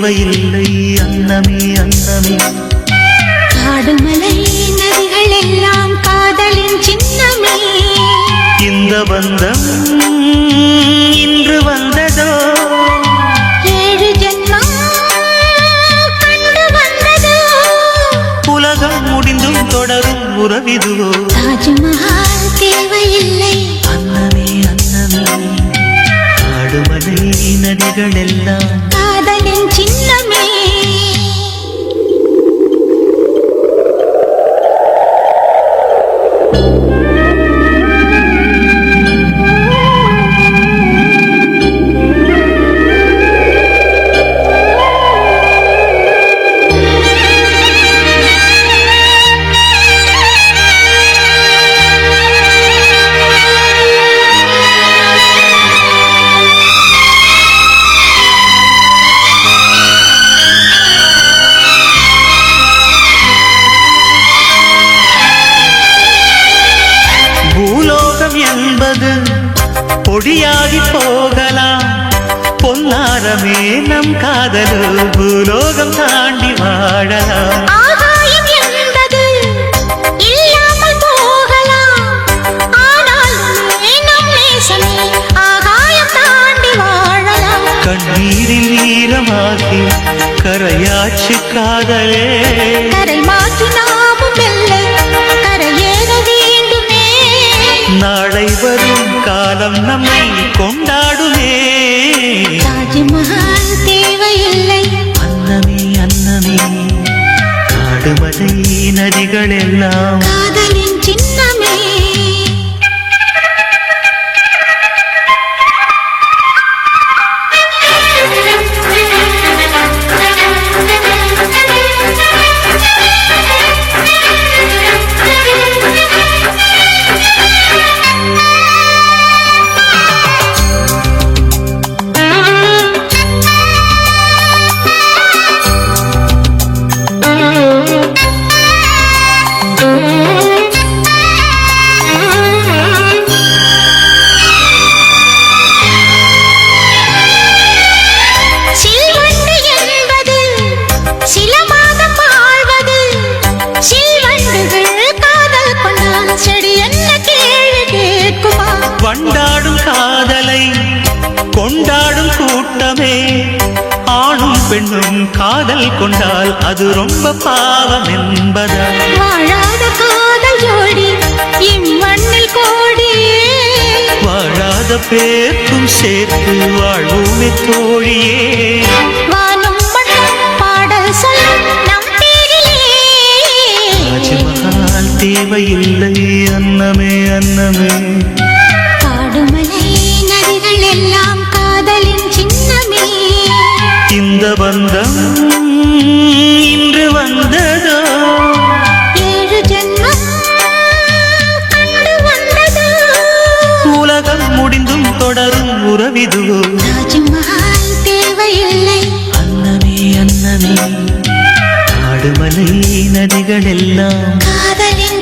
தேவையில்லை அன்னமே அன்னமே. காடுமலை நதிகள் எல்லாம் காதலின் சின்னமே. இந்த பந்தம் இன்று வந்ததோ, 7 ஜென்மம் கண்டு வந்ததோ. உலகம் முடிந்தும் தொடரும் உறவிதுவோ. தாஜ்மஹால் தேவையில்லை அன்னமே அன்னமே. காடுமலை நதிகள் எல்லாம் காதலின் சின்னமே. என்பது பொடியாகி போகலாம், பொன்னாரமே நம் காதலோ பூலோகம் தாண்டி வாழலாம். ஆகாயம் என்பது இல்லாமல் போகலாம், ஆனால் நம் நேசமே ஆகாயம் தாண்டி வாழலாம். கண்ணீரில் ஈரமாகி கரையாச்சு காதலே, கரை மாற்றி நாமும் வெல்ல கரையேற வேண்டுமே. நாளை வரும் காலம் நம்மை கொண்டாடுமே. தாஜ்மஹால் தேவையில்லை அன்னமே அன்னமே. காடுமலை நதிகள் எல்லாம் காதலின் சின்னமே. வண்டாடும் காதலை கொண்டாடும் கூட்டமே, ஆணும் பெண்ணும் காதல் கொண்டால் அது ரொம்ப பாவம் என்பதா? வாழாத காதல் ஜோடி இம்மண்ணில் கோடி, வாழாத பேர்க்கும் சேர்த்து வாழ்வோமே தோழியே. வானும் மண்ணும் பாடல் சொல்லும் நம் பேரிலே. தாஜ்மஹால் தேவையில்லை அன்னமே அன்னமே. காடுமலை நதிகள் எல்லாம் காதலின் சின்னமே. இந்த பந்தம் இன்று வந்ததோ, 7 ஜென்மம் கண்டு வந்ததோ. உலகம் முடிந்தும் தொடரும் உறவிதுவோ. தாஜ்மஹால் தேவையில்லை அன்னமே அன்னமே. காடுமலை நதிகள் எல்லாம் காதலின்